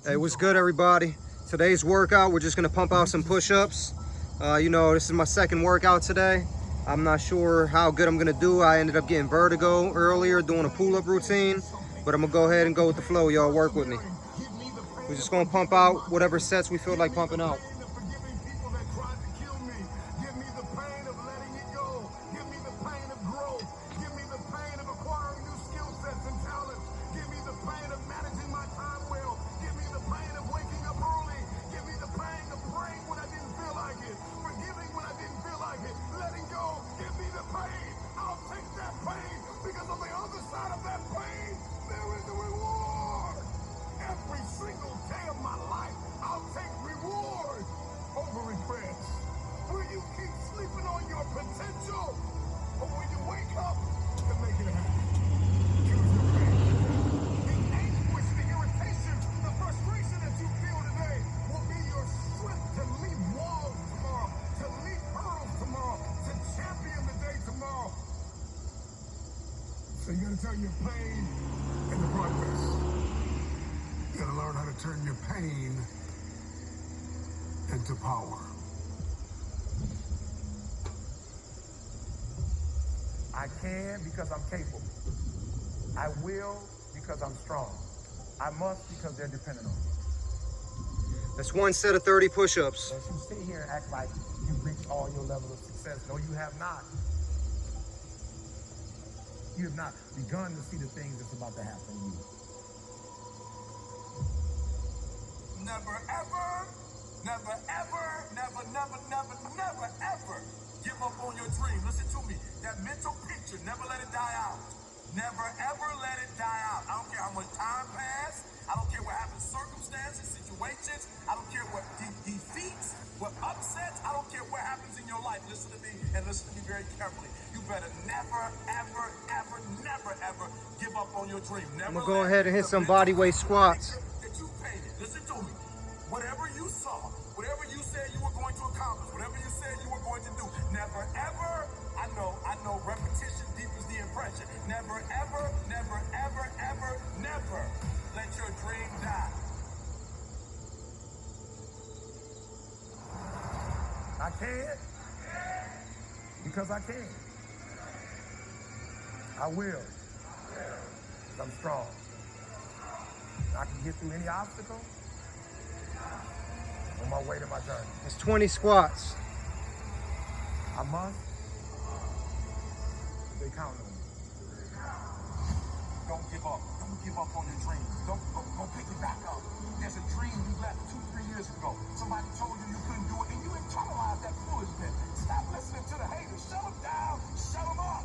Hey, what's good, everybody? Today's workout, we're just gonna pump out some push-ups. You know, this is my second workout today. I'm not sure how good I'm gonna do. I ended up getting vertigo earlier doing a pull-up routine, but I'm gonna go ahead and go with the flow. Y'all work with me. We're just gonna pump out whatever sets we feel like pumping out. So you gotta turn your pain into progress. You gotta learn how to turn your pain into power. I can because I'm capable. I will because I'm strong. I must because they're dependent on me. That's one set of 30 push-ups. As you sit here and act like you've reached all your level of success, no, you have not. You have not begun to see the things that's about to happen to you. Never ever, never ever, never, never, never, never ever give up on your dream. Listen to me. That mental picture, never let it die out. Never ever let it die out. I don't care how much time passed. I don't care what happens, circumstances, situations. I don't care what defeats, what upsets. I don't care what happens in your life. Listen to me and listen to me very carefully. You better never, ever, ever, never, ever give up on your dream. Never. I'm gonna go ahead and hit some body weight squats. That you painted. Listen to me. Whatever you saw, whatever you said you were going to accomplish, whatever you said you were going to do, never ever. I know. Repetition deepens the impression. Never ever, never, ever, ever, never let your dream die. I can because I can. I will because I'm strong. I can get through any obstacle on my way to my journey. It's 20 squats. I must. They count on me. Don't give up. Don't give up on your dreams. Don't pick it back up. There's a dream you left 2-3 years ago. Somebody told you you couldn't do it, and you internalized that foolishness. Stop listening to the haters. Shut them down. Shut them up.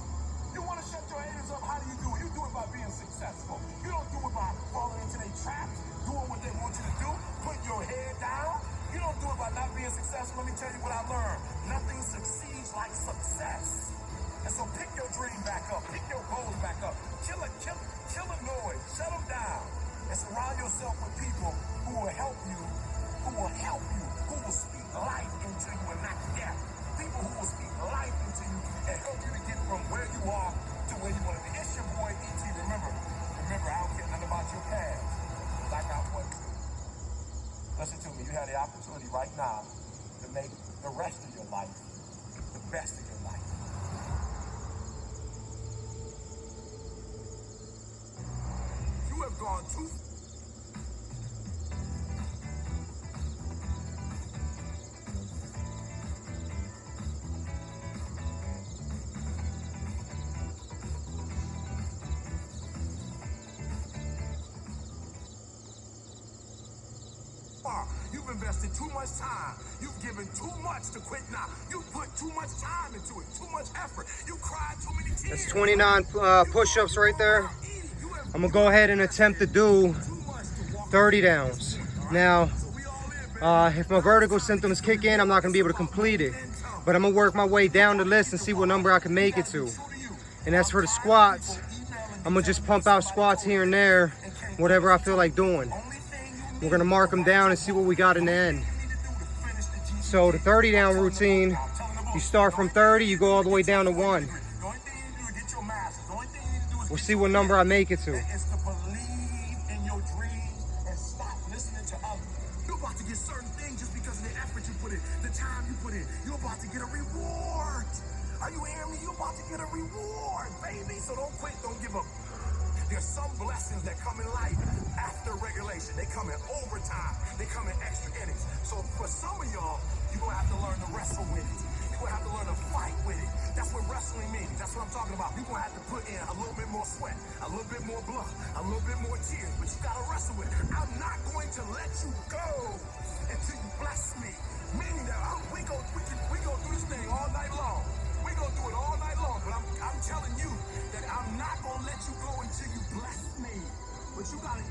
You want to shut your haters up? How do you do it? You do it by being successful. You don't do it by falling into their traps, doing what they want you to do, putting your head down. You don't do it by not being successful. Let me tell you what I learned. Nothing succeeds like success. And so pick your dream back up. Pick your goals back up. Kill a noise. Shut them down. And surround yourself with people who will help you, who will speak life into you and not death. People who will speak life into you and help you to get from where you are to where you want to be. It's your boy E.T. Remember, I don't care nothing about your past. Like I want to. Listen to me. You have the opportunity right now to make the rest of your life the best of your life. You have gone too far. You've invested too much time. You've given too much to quit now. You put too much time into it, too much effort. You cried too many tears. That's 29 push-ups right there. I'm gonna go ahead and attempt to do 30 downs. Now, if my vertigo symptoms kick in, I'm not gonna be able to complete it. But I'm gonna work my way down the list and see what number I can make it to. And as for the squats, I'm gonna just pump out squats here and there, whatever I feel like doing. We're gonna mark them down and see what we got in the end. So the 30 down routine, you start from 30, you go all the way down to 1. We'll see what number I make it to. to others. You're about to get certain things just because of the effort you put in, the time you put in. You're about to get a reward. Are you hearing me? You're about to get a reward, baby. So don't quit, don't give up. There's some blessings that come in life after regulation. They come in overtime. They come in extra innings. So for some of y'all, you're going to have to learn to wrestle with it. You're going to have to learn to fight with it. That's what wrestling means. That's what I'm talking about. You're going to have to put in a little bit more sweat, a little bit more blood, a little bit more tears. But you got to wrestle with it. I'm not going to let you go until you bless me. Meaning that we go through this thing all night long. We go through it all night long. But I'm telling you that I'm not going to let you go until you bless me. But you gotta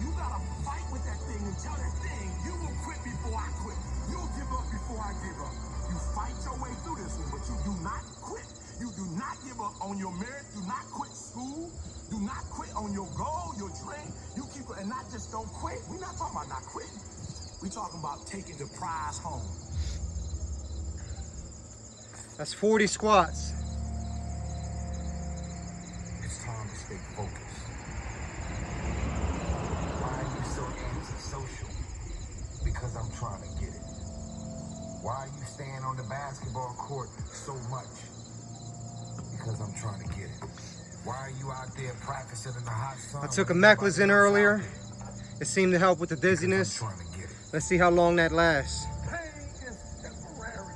fight with that thing and tell that thing, you will quit before I quit. You'll give up before I give up. You fight your way through this one, but you do not quit. You do not give up on your marriage. Do not quit school. Do not quit on your goal, your dream. You keep it, and not just don't quit. We're not talking about not quitting. We're talking about taking the prize home. That's 40 squats. It's time to stay focused. Why are you so antisocial? Because I'm trying to get it. Why are you staying on the basketball court so much? Because I'm trying to get it. Why are you out there practicing in the hot sun? I took a Meclizin earlier. It seemed to help with the dizziness. I'm trying to get it. Let's see how long that lasts. Pain is temporary.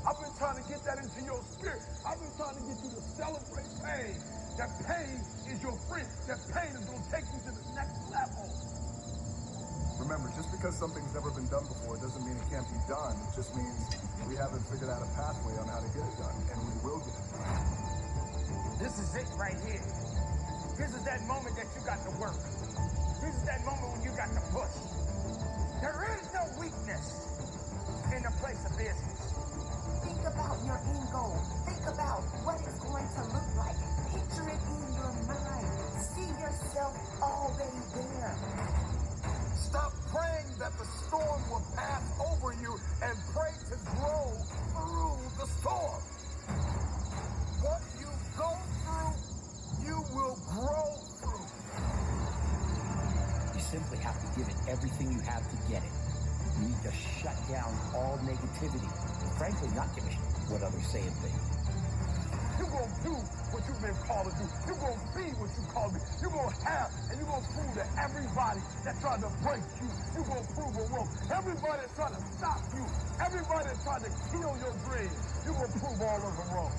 I've been trying to get that into your spirit. I've been trying to get you to celebrate pain. That pain is your friend. That pain is going to take you to the next level. Remember, just because something's never been done before doesn't mean it can't be done. It just means we haven't figured out a pathway on how to get it done, and we will get it done. This is it right here. This is that moment that you got to work. This is that moment when you got to push. There is no weakness in the place of business. Think about your end goal. Think about what it's going to look like. Picture it in your mind. See yourself already there. Stop praying that the storm will pass over you and pray to grow through the storm. What you go through, you will grow through. You simply have to give it everything you have to get it. You need to shut down all negativity. And frankly, not give a shit what others say and think. You're going to do what you've been called to do. You're going to be what you called to be. You're going to have, and you're going to prove to everybody that tried to break you, you're going to prove them wrong. Everybody that's trying to stop you, everybody that's trying to kill your dreams, you're going to prove all of them wrong.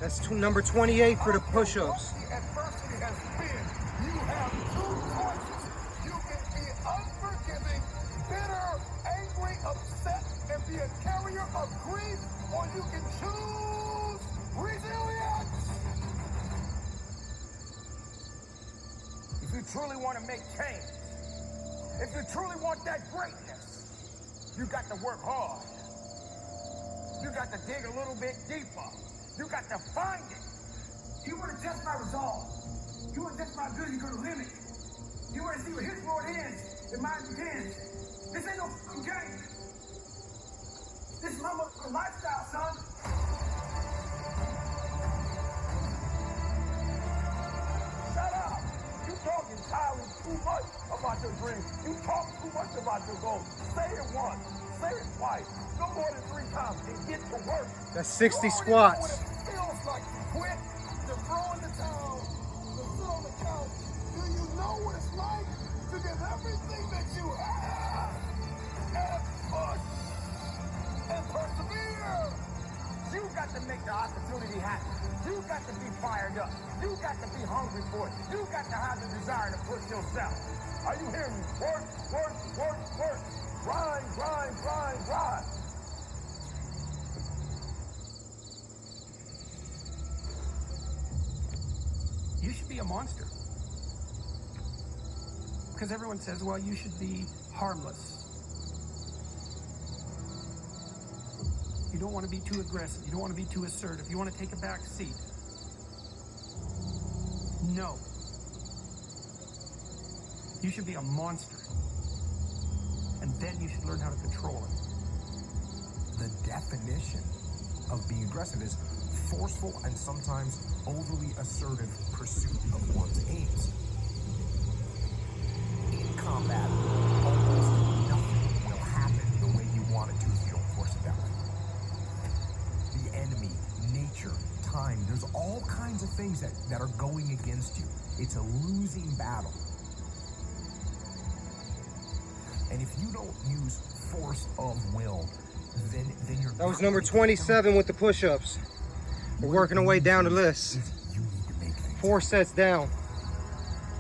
That's number 28 for the push-ups. Adversity has been, you have two choices. You can be unforgiving, bitter, angry, upset, and be a carrier of grief, or you can choose resilience. If you truly want to make change, if you truly want that greatness, you got to work hard. You got to dig a little bit deeper. You got to find it. You want to test my resolve. You want to test my ability to go to limit. You want to see where his road ends and mine begins. This ain't no fucking game. This is my motherfucking lifestyle, son. Shut up. You talking entirely too much about your dreams. You talk too much about your goals. Say it once. Say it twice. No more than 3 times and get to work. That's 60 You already squats. know what it feels like to quit, to throw in the towel, to sit on the couch. Do you know what it's like to give everything that you have and push and persevere? You got to make the opportunity happen. You got to be fired up. You got to be hungry for it. You got to have the desire to push yourself. Are you hearing me? Work, work, work, work. Grind, grind, grind, grind. You should be a monster. Because everyone says, well, you should be harmless. You don't want to be too aggressive. You don't want to be too assertive. You want to take a back seat. No. You should be a monster. And then you should learn how to control it. The definition of being aggressive is forceful and sometimes overly assertive pursuit of one's aims. In combat, almost nothing things that are going against you. It's a losing battle. And if you don't use force of will, then you're... That was number 27 with the push-ups. We're working our way down the list. You need to make things 4 sets down.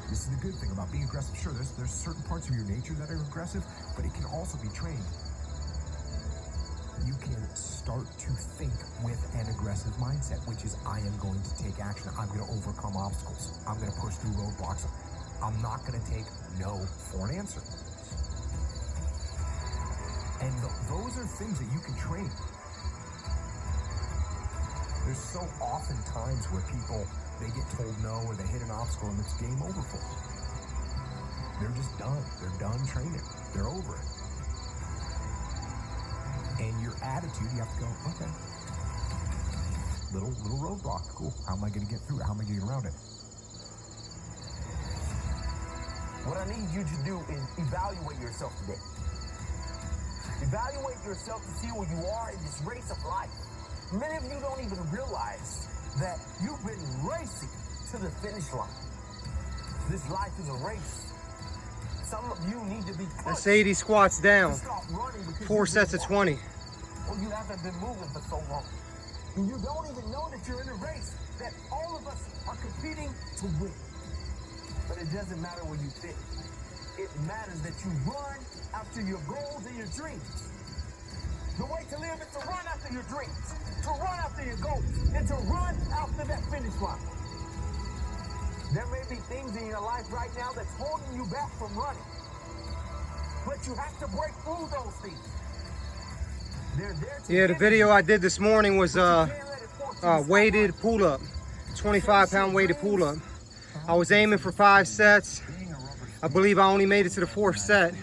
This is the good thing about being aggressive. Sure, there's certain parts of your nature that are aggressive, but it can also be trained. You can start to think with an aggressive mindset, which is, I am going to take action. I'm going to overcome obstacles. I'm going to push through roadblocks. I'm not going to take no for an answer. And those are things that you can train. There's so often times where people, they get told no or they hit an obstacle and it's game over for them. They're just done. They're done training. They're over it. And your attitude, you have to go, okay. Little roadblock, cool. How am I going to get through it? How am I going to get around it? What I need you to do is evaluate yourself today. Evaluate yourself to see where you are in this race of life. Many of you don't even realize that you've been racing to the finish line. This life is a race. Some of you need to be That's 80 squats down. 4 sets of 20. Well, you haven't been moving for so long. And you don't even know that you're in a race, that all of us are competing to win. But it doesn't matter where you fit. It matters that you run after your goals and your dreams. The way to live is to run after your dreams, to run after your goals, and to run after that finish line. There may be things in your life right now that's holding you back from running. But you have to break through those things. They're there to Yeah, the video I did this morning was weighted pull-up, 25-pound weighted pull-up. I was aiming for 5 sets. I believe I only made it to the 4th set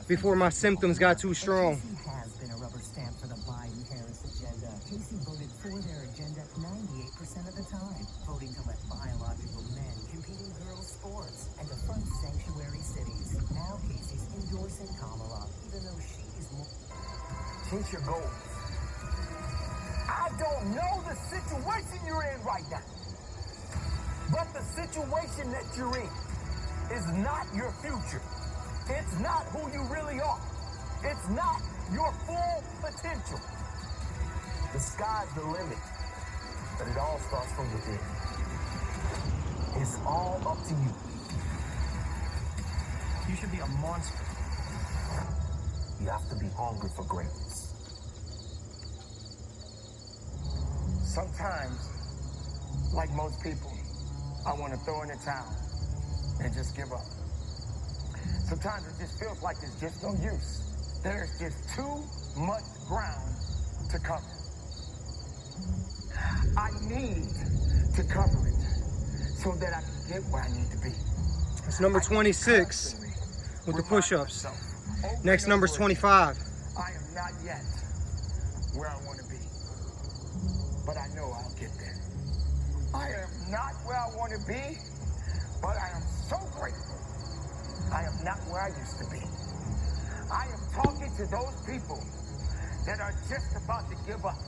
before my symptoms got too strong. Casey has been a rubber stamp for the Biden-Harris agenda. Casey voted for their agenda 98% of the time, voting to let biological men compete in girls' sports and to fund sanctuary cities. Now Casey's endorsing Kamala, even though she is more... Chase your goals. I don't know the situation you're in right now, but the situation that you're in is not your future. It's not who you really are. It's not your full potential. The sky's the limit, but it all starts from within. It's all up to you. You should be a monster. You have to be hungry for greatness. Sometimes, like most people, I want to throw in the towel and just give up. Sometimes it just feels like there's just no use. There's just too much ground to cover. I need to cover it so that I can get where I need to be. It's number 26 with the push-ups. Next number's 25. I am not yet where I want to be, but I know I'll get there. I am not where I want to be, but I am so grateful I am not where I used to be. I am talking to those people that are just about to give up,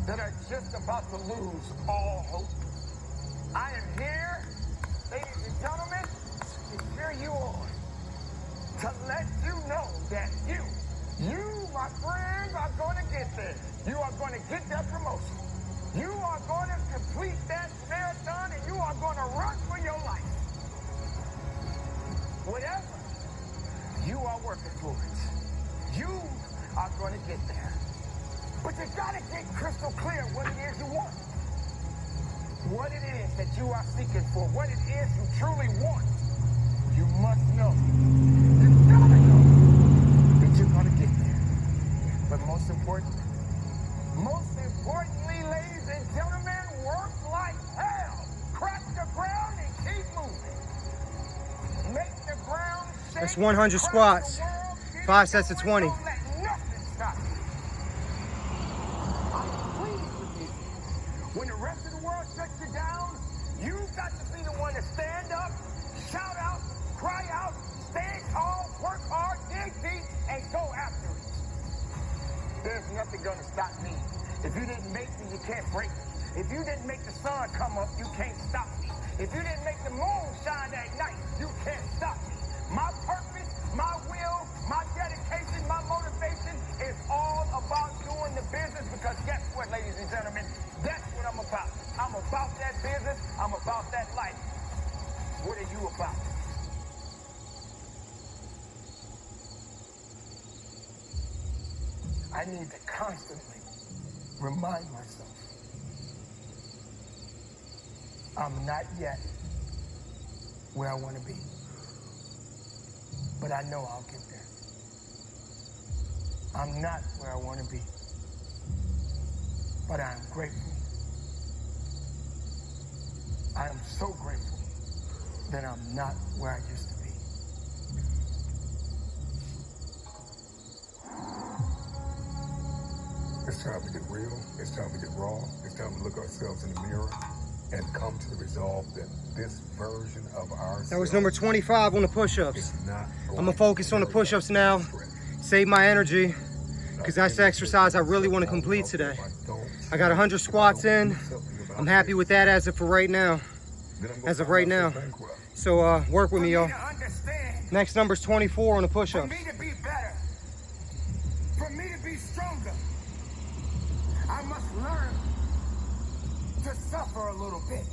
that are just about to lose all hope. I am here, ladies and gentlemen, to cheer you on, to let you know that you, my friends, are going to get there. You are going to get that promotion. You are going to complete that marathon, and you are going to run for your life. Whatever you are working towards, you are going to get there. But you got to get crystal clear what it is you want. What it is that you are seeking for, what it is you truly want. You must know. You gotta know that you're going to get there. But most importantly, ladies and gentlemen, work like hell. Crack the ground and keep moving. Make the ground shake. That's 100 squats, 5 sets of 20. Don't let nothing stop you. I'm pleased with you. When the rest of the world shuts you down, you've got to be the one to stand up, shout out, cry out, stand tall, work hard, dig deep, and go after it. There's nothing gonna stop me. If you didn't make me, you can't break me. If you didn't make the sun come up, you can't stop me. If you didn't make the moon shine at night, you can't stop me. My purpose, my will, my dedication, my motivation is all about doing the business because guess what, ladies and gentlemen? That's what I'm about. I'm about that business. I'm about that life. What are you about? I need to constantly remind myself I'm not yet where I want to be, but I know I'll get there. I'm not where I want to be, but I am grateful. I am so grateful that I'm not where I used to be. It's time to get real. It's time to get raw. It's time to look ourselves in the mirror and come to the resolve that this version of ourselves. That was number 25 on the push-ups. is not I'm gonna focus on the push-ups now. Save my energy, because that's the exercise I really want to complete today. I got 100 squats in. I'm happy with that as of for right now. As of right now. So work with me, y'all. Next number's 24 on the For push-ups. me to be better, for me to be stronger, I must learn to suffer a little bit.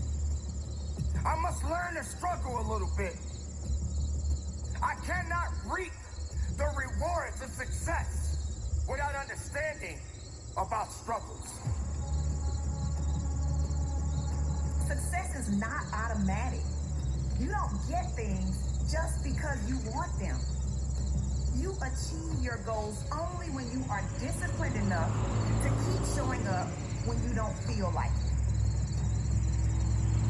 I must learn to struggle a little bit. I cannot reap the rewards of success without understanding about struggles. Success is not automatic. You don't get things just because you want them. You achieve your goals only when you are disciplined enough to keep showing up when you don't feel like it.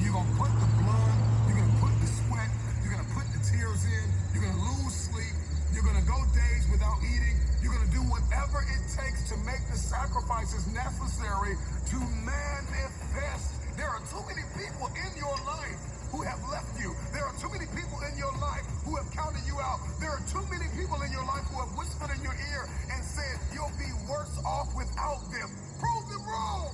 You're gonna put the blood, you're gonna put the sweat, you're gonna put the tears in, you're gonna lose sleep, you're gonna go days without eating, you're gonna do whatever it takes to make the sacrifices necessary to manifest. There are too many people in your life who have left you. There are too many people in your life who have counted you out. There are too many people in your life who have whispered in your ear and said, you'll be worse off without them. Prove them wrong.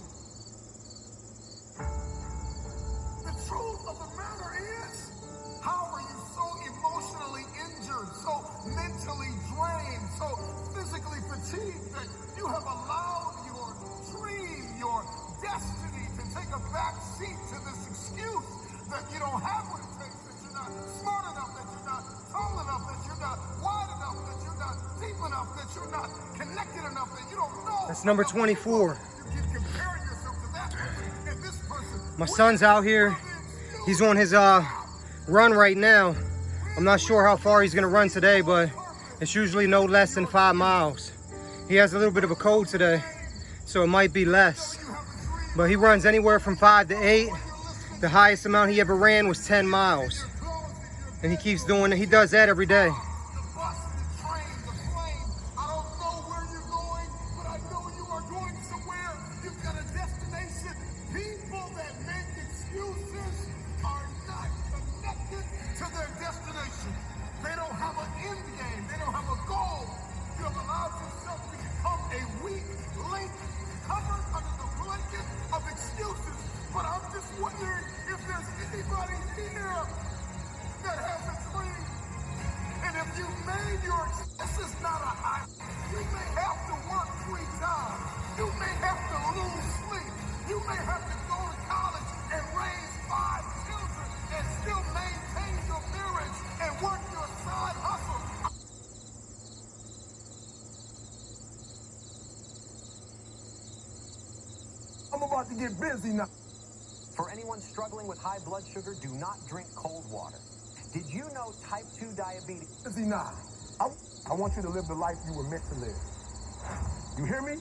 The truth of the matter is, how are you so emotionally injured, so mentally drained, so physically fatigued that you have allowed your dream, your destiny to take a back seat to this excuse that you don't have what it takes, that you're not smart enough, that you're not tall enough, that you're not wide enough, that you're not deep enough, that you're not connected enough, that you don't know. That's number 24. You keep comparing yourself to that person and this person. My son's out here. He's on his run right now. I'm not sure how far he's gonna run today, but it's usually no less than 5 miles. He has a little bit of a cold today, so it might be less. But he runs anywhere from 5 to 8. The highest amount he ever ran was 10 miles. And he keeps doing it. He does that every day. But I'm just wondering if there's anybody here that has a dream. And if you made your, this is not a high. You may have to work 3 times. You may have to lose sleep. You may have to go to college and raise 5 children and still maintain your marriage and work your side hustle. I'm about to get busy now. For anyone struggling with high blood sugar, do not drink cold water. Did you know type 2 diabetes? Busy now. I want you to live the life you were meant to live. You hear me?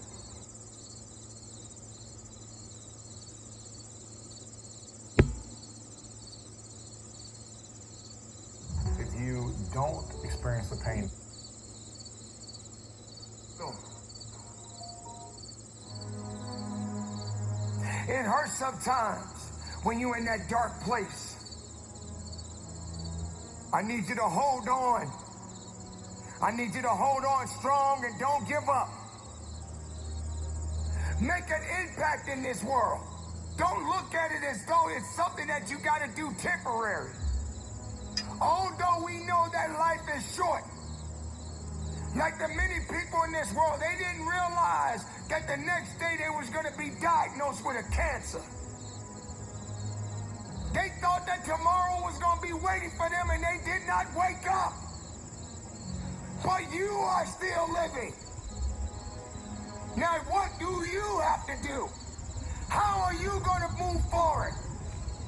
If you don't experience the pain, It hurts sometimes when you're in that dark place. I need you to hold on. I need you to hold on strong and don't give up. Make an impact in this world. Don't look at it as though it's something that you gotta do temporary. Although we know that life is short, like the many people in this world, they didn't realize that the next day they was gonna be diagnosed with a cancer. They thought that tomorrow was gonna be waiting for them and they did not wake up. But you are still living. Now what do you have to do? How are you gonna move forward?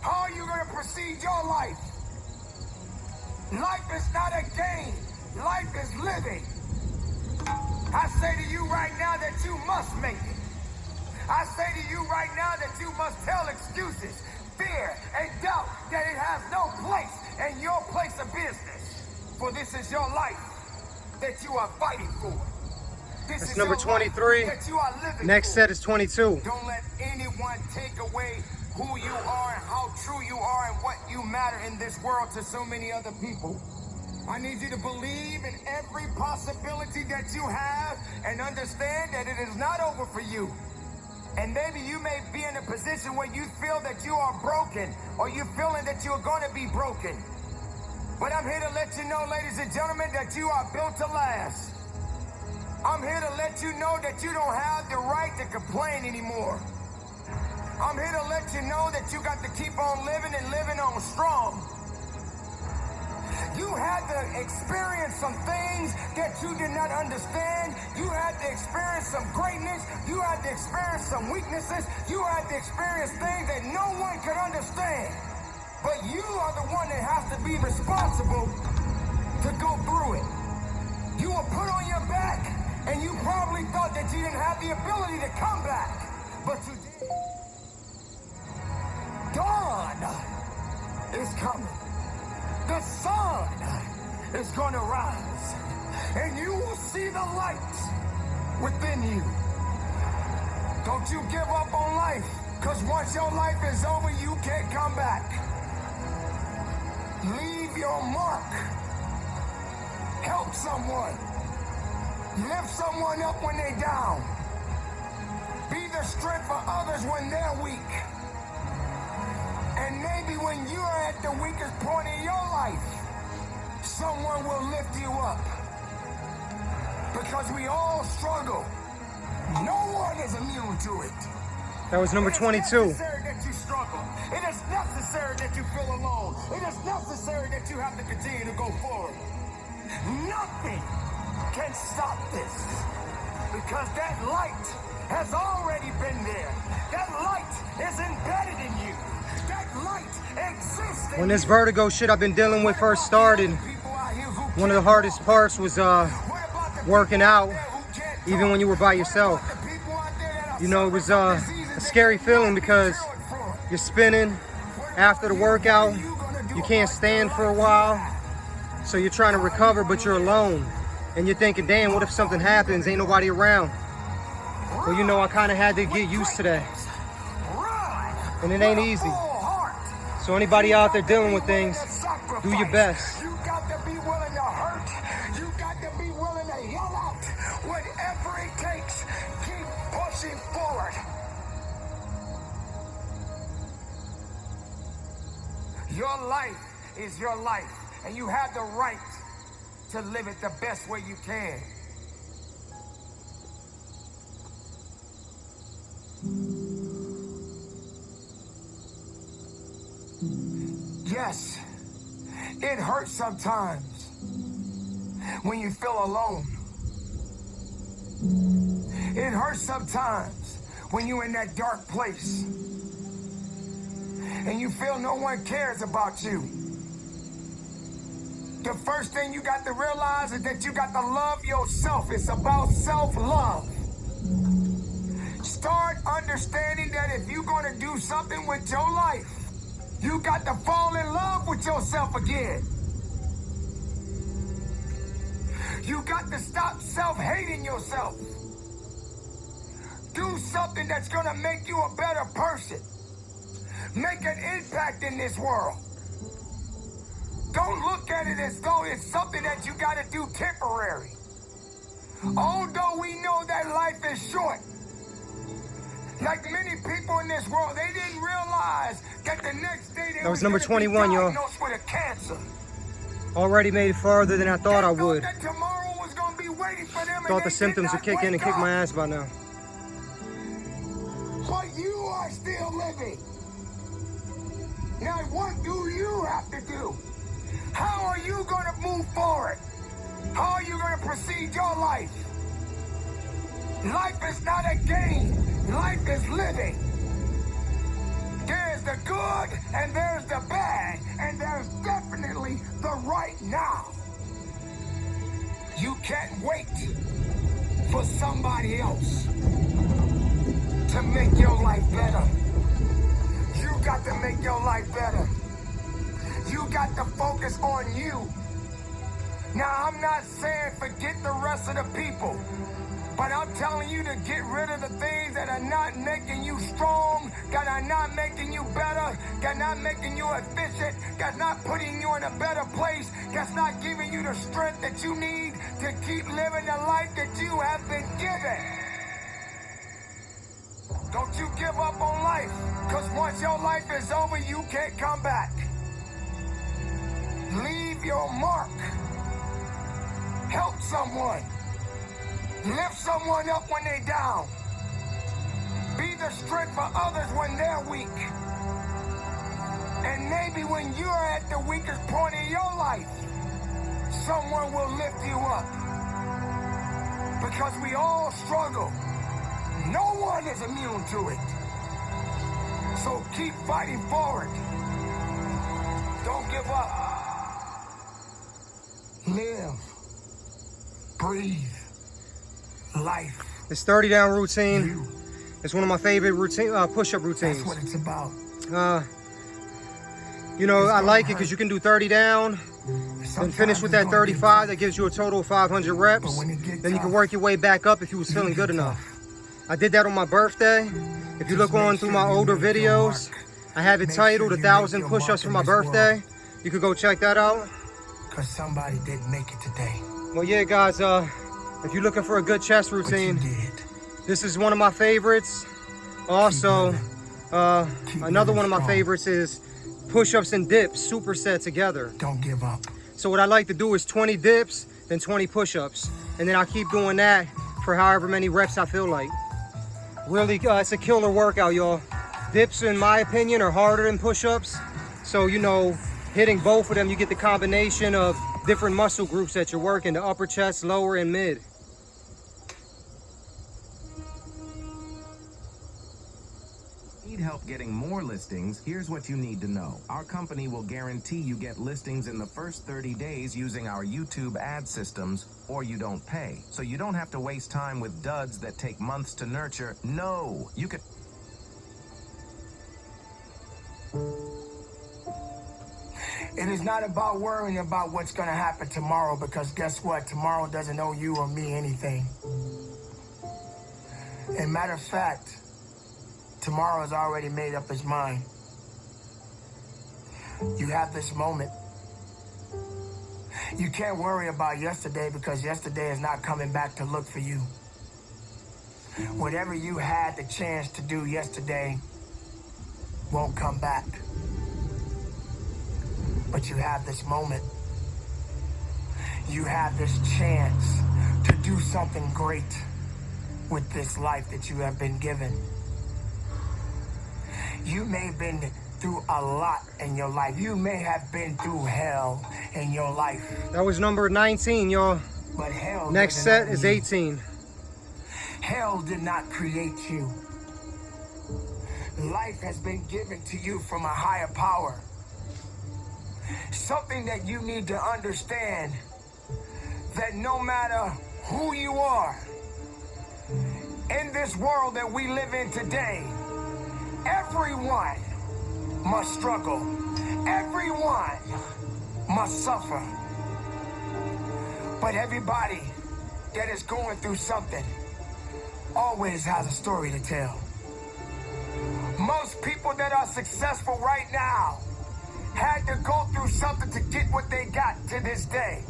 How are you gonna proceed your life? Life is not a game. Life is living. I say to you right now that you must make it. I say to you right now that you must tell excuses, fear, and doubt that it has no place in your place of business. For this is your life that you are fighting for. This That's is number your life 23. that you are living Next for. set is 22. Don't let anyone take away who you are and how true you are and what you matter in this world to so many other people. I need you to believe in every possibility that you have and understand that it is not over for you. And maybe you may be in a position where you feel that you are broken or you're feeling that you're going to be broken. But I'm here to let you know, ladies and gentlemen, that you are built to last. I'm here to let you know that you don't have the right to complain anymore. I'm here to let you know that you got to keep on living and living on strong. You had to experience some things that you did not understand. You had to experience some greatness. You had to experience some weaknesses. You had to experience things that no one could understand. But you are the one that has to be responsible to go through it. You were put on your back, and you probably thought that you didn't have the ability to come back. But you did. Dawn is coming. The sun is going to rise, and you will see the light within you. Don't you give up on life, because once your life is over, you can't come back. Leave your mark. Help someone. Lift someone up when they're down. Be the strength for others when they're weak. And maybe when you're at the weakest point in your life, someone will lift you up. Because we all struggle. No one is immune to it. That was number 22. It is necessary that you struggle. It is necessary that you feel alone. It is necessary that you have to continue to go forward. Nothing can stop this. Because that light has already been there. That light is embedded in you. That light exists in When this you. vertigo shit I've been dealing with first started, one of the hardest parts was working out, even when you were by yourself. You know, it was a scary feeling because you're spinning after the workout. You can't stand for a while, so you're trying to recover, but you're alone. And you're thinking, damn, what if something happens? Ain't nobody around. Well, you know, I kind of had to get used to that. And it ain't easy. So anybody out there dealing with things, do your best. You got to be willing to hurt. You got to be willing to yell out. Whatever it takes, keep pushing forward. Your life is your life, and you have the right to live it the best way you can. Yes, it hurts sometimes when you feel alone. It hurts sometimes when you're in that dark place and you feel no one cares about you. The first thing you got to realize is that you got to love yourself. It's about self-love. Start understanding that if you're going to do something with your life, you got to fall in love with yourself again. You got to stop self-hating yourself. Do something that's going to make you a better person. Make an impact in this world. Don't look at it as though it's something that you got to do temporary. Although we know that life is short, Like many people in this world, they didn't realize that the next day they That was number 21, y'all. diagnosed with a cancer. Already made it farther than I thought I They would. that tomorrow was gonna be waiting for them, and Thought they the symptoms would did kick not in and wake kick my up. ass by now. But you are still living. Now, what do you have to do? How are you going to move forward? How are you going to proceed your life? Life is not a game. Life is living. There's the good and there's the bad, and there's definitely the right now. You can't wait for somebody else to make your life better. You got to make your life better. You got to focus on you. Now, I'm not saying forget the rest of the people, but I'm telling you to get rid of the things that are not making you strong, that are not making you better, that are not making you efficient, that's not putting you in a better place, that's not giving you the strength that you need to keep living the life that you have been given. Don't you give up on life, because once your life is over, you can't come back. Leave your mark. Help someone. Lift someone up when they're down. Be the strength for others when they're weak. And maybe when you're at the weakest point in your life, someone will lift you up. Because we all struggle. No one is immune to it. So keep fighting forward. Don't give up. Live. Breathe. Life. This 30 down routine is one of my favorite push-up routines. That's what it's about. You know, I like it because you can do 30 down and finish with that 35. That gives you a total of 500 reps. Then you can work your way back up if you was feeling good enough. I did that on my birthday. If you look on through my older videos, I have it titled 1,000 push-ups for my birthday. You could go check that out. Because somebody didn't make it today. Well, yeah, guys, if you're looking for a good chest routine, this is one of my favorites. Also, another one of my favorites is push-ups and dips, superset together. Don't give up. So what I like to do is 20 dips, then 20 push-ups. And then I keep doing that for however many reps I feel like. Really, it's a killer workout, y'all. Dips, in my opinion, are harder than push-ups. So, you know, hitting both of them, you get the combination of different muscle groups that you're working, the upper chest, lower, and mid. Need help getting more listings? Here's what you need to know. Our company will guarantee you get listings in the first 30 days using our YouTube ad systems, or you don't pay. So you don't have to waste time with duds that take months to nurture. No, you can... It is not about worrying about what's going to happen tomorrow, because guess what? Tomorrow doesn't owe you or me anything. And matter of fact, tomorrow has already made up its mind. You have this moment. You can't worry about yesterday, because yesterday is not coming back to look for you. Whatever you had the chance to do yesterday won't come back. But you have this moment. You have this chance to do something great with this life that you have been given. You may have been through a lot in your life. You may have been through hell in your life. That was number 19, y'all. But hell Next set is 18. Hell did not create you. Life has been given to you from a higher power. Something that you need to understand, that no matter who you are, in this world that we live in today, everyone must struggle. Everyone must suffer. But everybody that is going through something always has a story to tell. Most people that are successful right now had to go through something to get what they got to this day.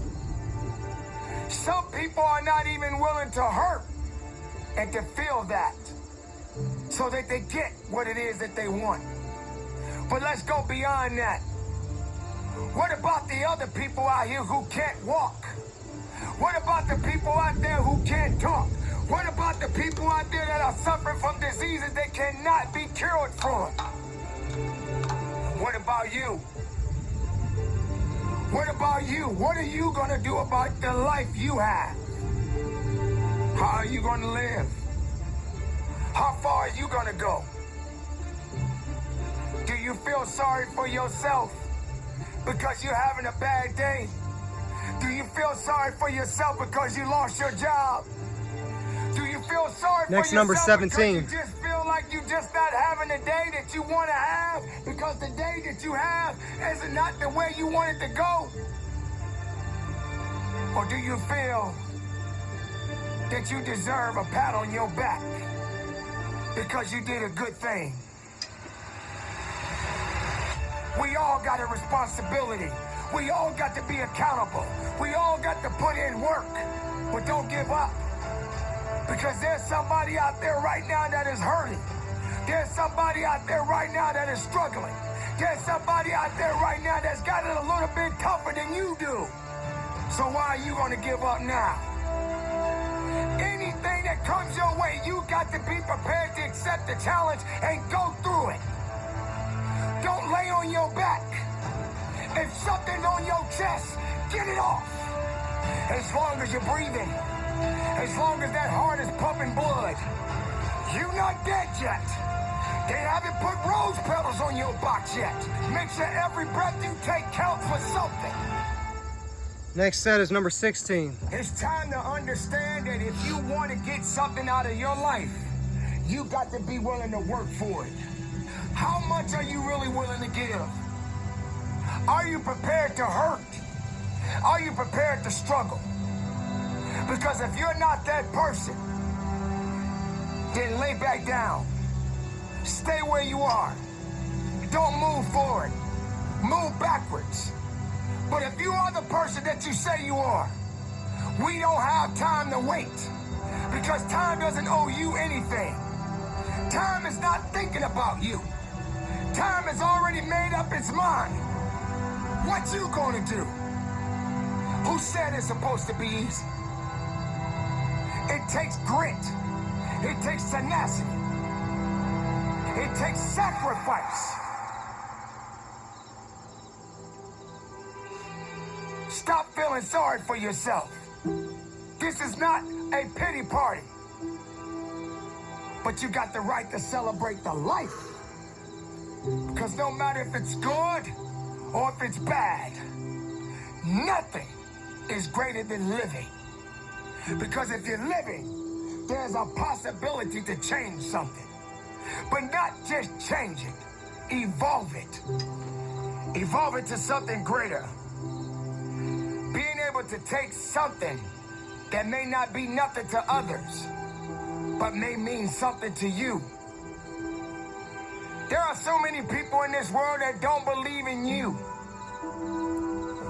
Some people are not even willing to hurt and to feel that. so that they get what it is that they want. But let's go beyond that. What about the other people out here who can't walk? What about the people out there who can't talk? What about the people out there that are suffering from diseases they cannot be cured from? What about you? What about you? What are you gonna do about the life you have? How are you gonna live? How far are you gonna go? Do you feel sorry for yourself because you're having a bad day? Do you feel sorry for yourself because you lost your job? Do you feel sorry Next, for number yourself 17. because you just feel like you just not having the day that you want to have because the day that you have is not the way you want it to go? Or do you feel that you deserve a pat on your back because you did a good thing? We all got a responsibility. We all got to be accountable. We all got to put in work. But don't give up. Because there's somebody out there right now that is hurting. There's somebody out there right now that is struggling. There's somebody out there right now that's got it a little bit tougher than you do. So why are you going to give up now? Anything that comes your way, you got to be prepared to accept the challenge and go through it. Don't lay on your back. If something's on your chest, get it off. As long as you're breathing, as long as that heart is pumping blood, you're not dead yet. They haven't put rose petals on your box yet. Make sure every breath you take counts for something. Next set is number 16. It's time to understand that if you want to get something out of your life, you got to be willing to work for it. How much are you really willing to give? Are you prepared to hurt? Are you prepared to struggle? Because if you're not that person, then lay back down. Stay where you are. Don't move forward. Move backwards. But if you are the person that you say you are, we don't have time to wait. Because time doesn't owe you anything. Time is not thinking about you. Time has already made up its mind. What you gonna do? Who said it's supposed to be easy? It takes grit. It takes tenacity. It takes sacrifice. Stop feeling sorry for yourself. This is not a pity party. But you got the right to celebrate the life. Because no matter if it's good or if it's bad, nothing is greater than living. Because if you're living, there's a possibility to change something. But not just change it, evolve it. Evolve it to something greater. Being able to take something that may not be nothing to others, but may mean something to you. There are so many people in this world that don't believe in you.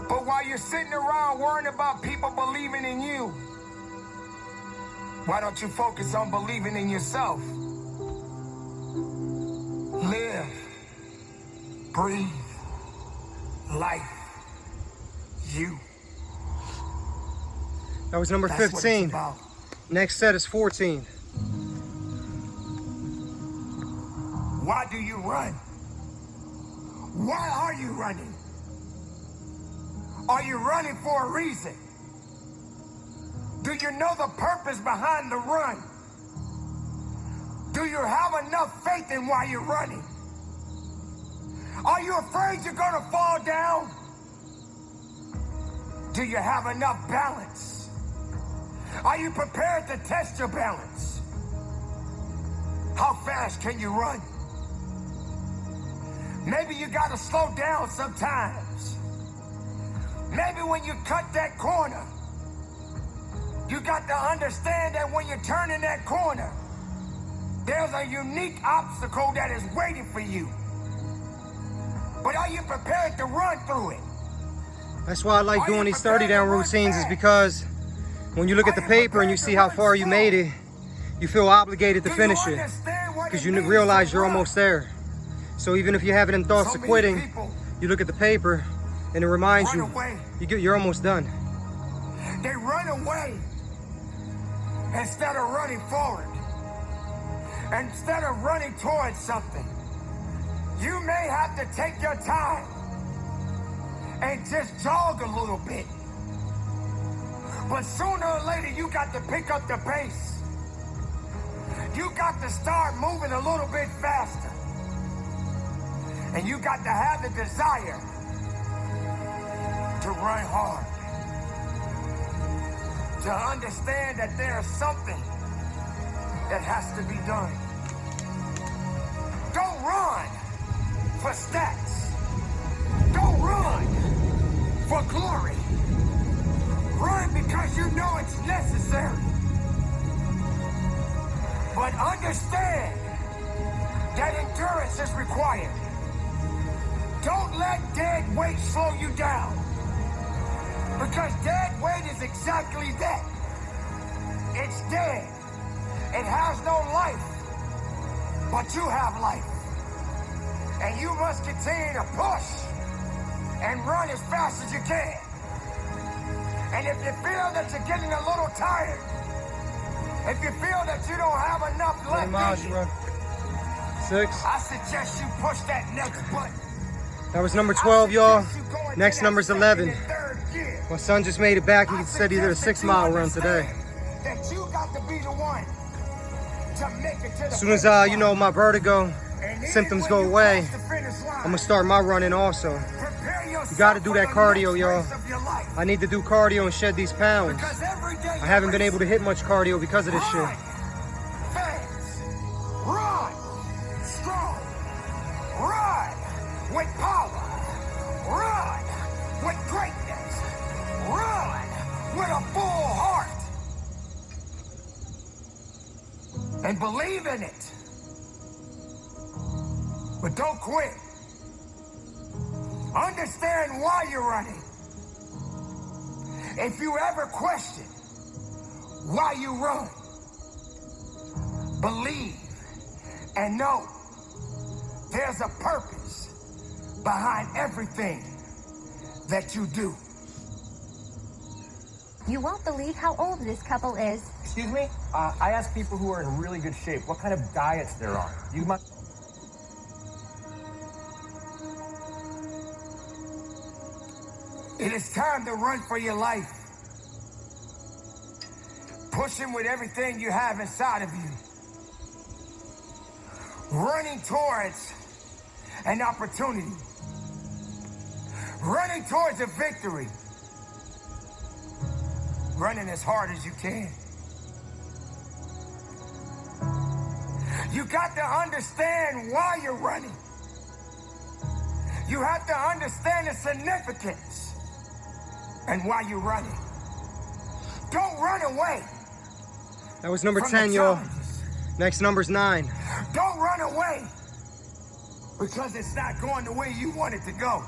But while you're sitting around worrying about people believing in you, why don't you focus on believing in yourself? Live, breathe, life, you. That was number That's what it's 15. about. Next set is 14. Why do you run? Why are you running? Are you running for a reason? Do you know the purpose behind the run? Do you have enough faith in why you're running? Are you afraid you're gonna fall down? Do you have enough balance? Are you prepared to test your balance? How fast can you run? Maybe you gotta slow down sometimes. Maybe when you cut that corner, you got to understand that when you're turning that corner, there's a unique obstacle that is waiting for you. But are you prepared to run through it? That's why I like doing these 30 down routines, is because when you look at the paper and you see how far you made it, you feel obligated to finish Do you it. understand where because you realize you're almost there. So even if you're having them thoughts of quitting, you look at the paper and it reminds you, you're almost done. They run away instead of running forward. Instead of running towards something. You may have to take your time and just jog a little bit. But sooner or later, you got to pick up the pace. You got to start moving a little bit faster. And you got to have the desire to run hard. To understand that there's something that has to be done. Don't run for stats. Don't run for glory. Run because you know it's necessary. But understand that endurance is required. Don't let dead weight slow you down. Because dead weight is exactly that. It's dead. It has no life. But you have life. And you must continue to push and run as fast as you can. And if you feel that you're getting a little tired, if you feel that you don't have enough left in you, 6. I suggest you push that next button. That was number 12, y'all. Next number's 11. My son just made it back. He said he did a 6-mile run today. That you got to be the one to make it to the As soon as my vertigo symptoms go away, I'm gonna start my running also. You gotta do that cardio, y'all. I need to do cardio and shed these pounds. I haven't been able to hit much cardio because of this shit. Fast, run, strong, run with power, run with greatness, run with a full heart, and believe in it. But don't quit. Understand why you're running. If you ever question why you run, believe and know there's a purpose behind everything that you do. You won't believe how old this couple is. Excuse me? I ask people who are in really good shape what kind of diets they're on. You might... It is time to run for your life. Pushing with everything you have inside of you. Running towards an opportunity. Running towards a victory. Running as hard as you can. You got to understand why you're running. You have to understand the significance and why you're running. Don't run away. That was number 10, y'all. Next number's 9. Don't run away because it's not going the way you want it to go.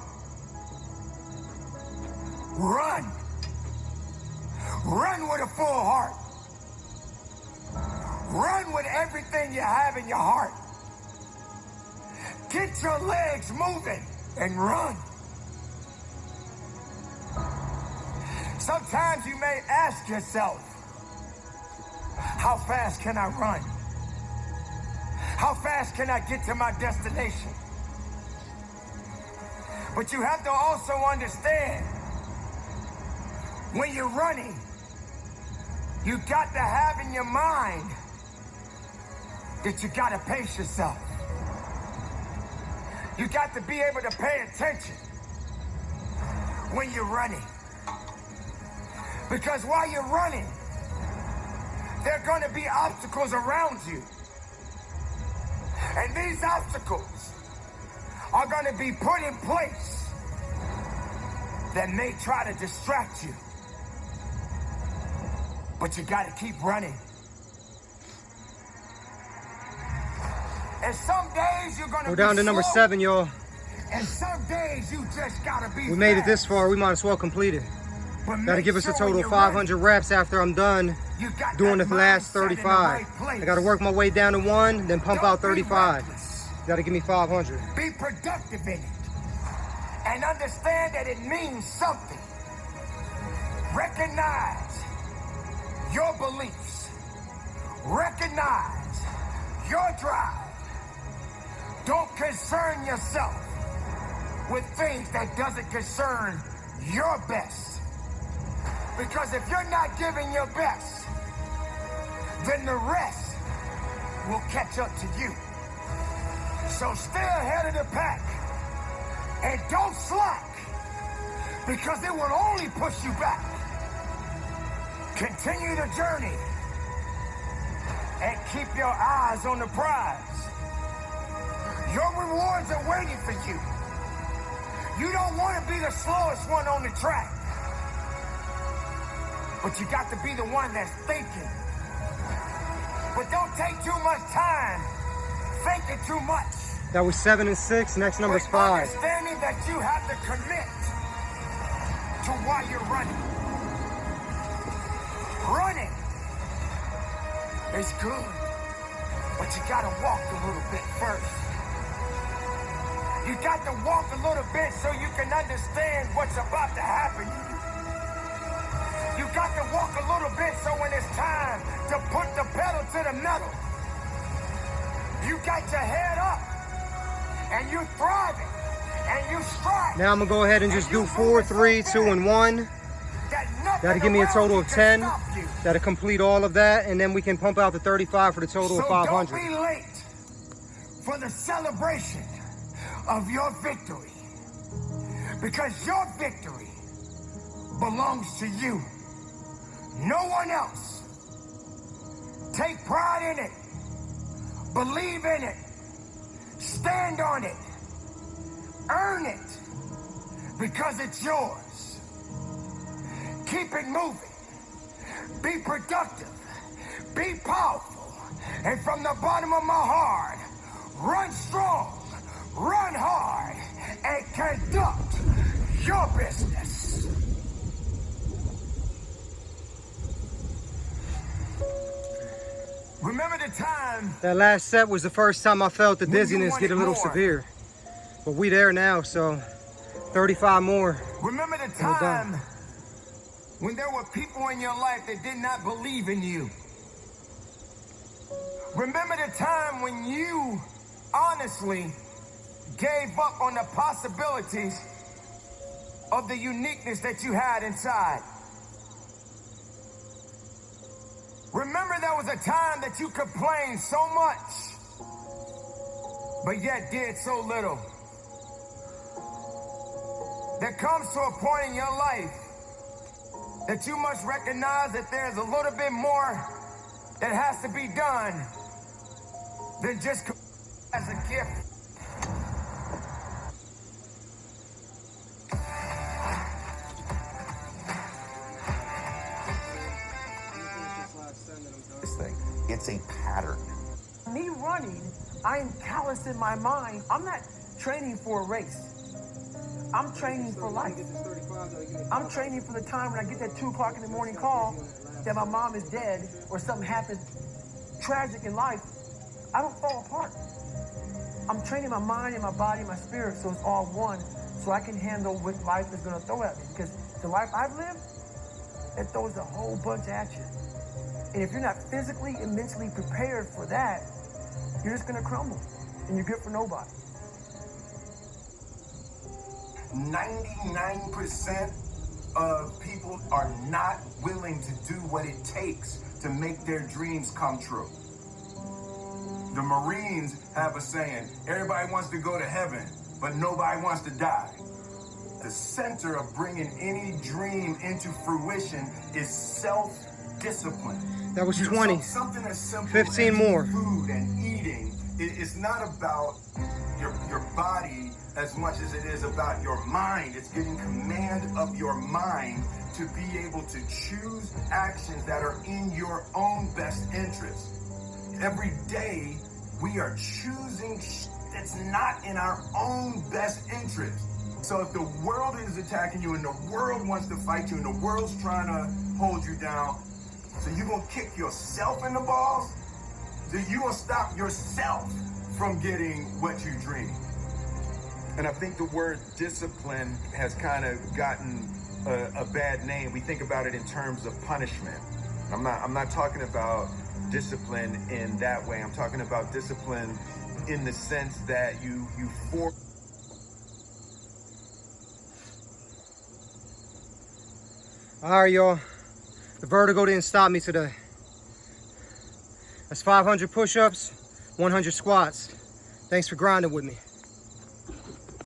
Run. Run with a full heart. Run with everything you have in your heart. Get your legs moving and run. Sometimes you may ask yourself, how fast can I run? How fast can I get to my destination? But you have to also understand, when you're running, you got to have in your mind that you got to pace yourself. You got to be able to pay attention when you're running. Because while you're running, there are going to be obstacles around you. And these obstacles are going to be put in place that may try to distract you. But you got to keep running. And some days you're going to We're down to number 7, y'all. And some days you just got to be We made it this far. We might as well complete it. Gotta give us a total of 500 reps after I'm done doing the last 35. I gotta work my way down to 1, then pump out 35. Gotta give me 500. Be productive in it. And understand that it means something. Recognize your beliefs. Recognize your drive. Don't concern yourself with things that doesn't concern your best. Because if you're not giving your best, then the rest will catch up to you. So stay ahead of the pack and don't slack, because it will only push you back. Continue the journey and keep your eyes on the prize. Your rewards are waiting for you. You don't want to be the slowest one on the track, but you got to be the one that's thinking. But don't take too much time thinking too much. That was 7 and 6. Next number's 5. Understanding that you have to commit to why you're running. Running is good, but you gotta walk a little bit first. You got to walk a little bit so you can understand what's about to happen to you. You got to walk a little bit so when it's time to put the pedal to the metal, you got your head up and you're thriving and you strive. Now I'm gonna go ahead and just do 4, 3, 2, and 1. That'll give me a total of 10. That'll complete all of that, and then we can pump out the 35 for the total of 500. Don't be late for the celebration of your victory, because your victory belongs to you, no one else. Take pride in it, believe in it, stand on it, earn it, because it's yours. Keep it moving, be productive, be powerful, and from the bottom of my heart, run strong, run hard, and conduct your business. Remember the time. That last set was the first time I felt the dizziness get a little severe. But we there now, so 35 more. Remember the time when there were people in your life that did not believe in you. Remember the time when you honestly gave up on the possibilities of the uniqueness that you had inside. Remember there was a time that you complained so much, but yet did so little. There comes to a point in your life that you must recognize that there's a little bit more that has to be done than just as a gift. This thing, it's a pattern. Me running, I'm callous in my mind. I'm not training for a race. I'm training for life. I'm training for the time when I get that 2 o'clock in the morning call that my mom is dead or something happened tragic in life. I don't fall apart. I'm training my mind and my body and my spirit so it's all one, so I can handle what life is going to throw at me. Because the life I've lived, it throws a whole bunch at you. And if you're not physically and mentally prepared for that, you're just going to crumble and you're good for nobody. 99% of people are not willing to do what it takes to make their dreams come true. The Marines have a saying, everybody wants to go to heaven, but nobody wants to die. The center of bringing any dream into fruition is self-discipline. That was 20. Something as simple 15 as more. Food and eating. It's not about your body as much as it is about your mind. It's getting command of your mind to be able to choose actions that are in your own best interest. Every day, we are choosing that's not in our own best interest. So if the world is attacking you and the world wants to fight you and the world's trying to hold you down, so you gonna kick yourself in the balls? So you gonna stop yourself from getting what you dream? And I think the word discipline has kind of gotten a bad name. We think about it in terms of punishment. I'm not talking about discipline in that way. I'm talking about discipline in the sense that you force. All right, y'all. The vertigo didn't stop me today. That's 500 push-ups, 100 squats. Thanks for grinding with me.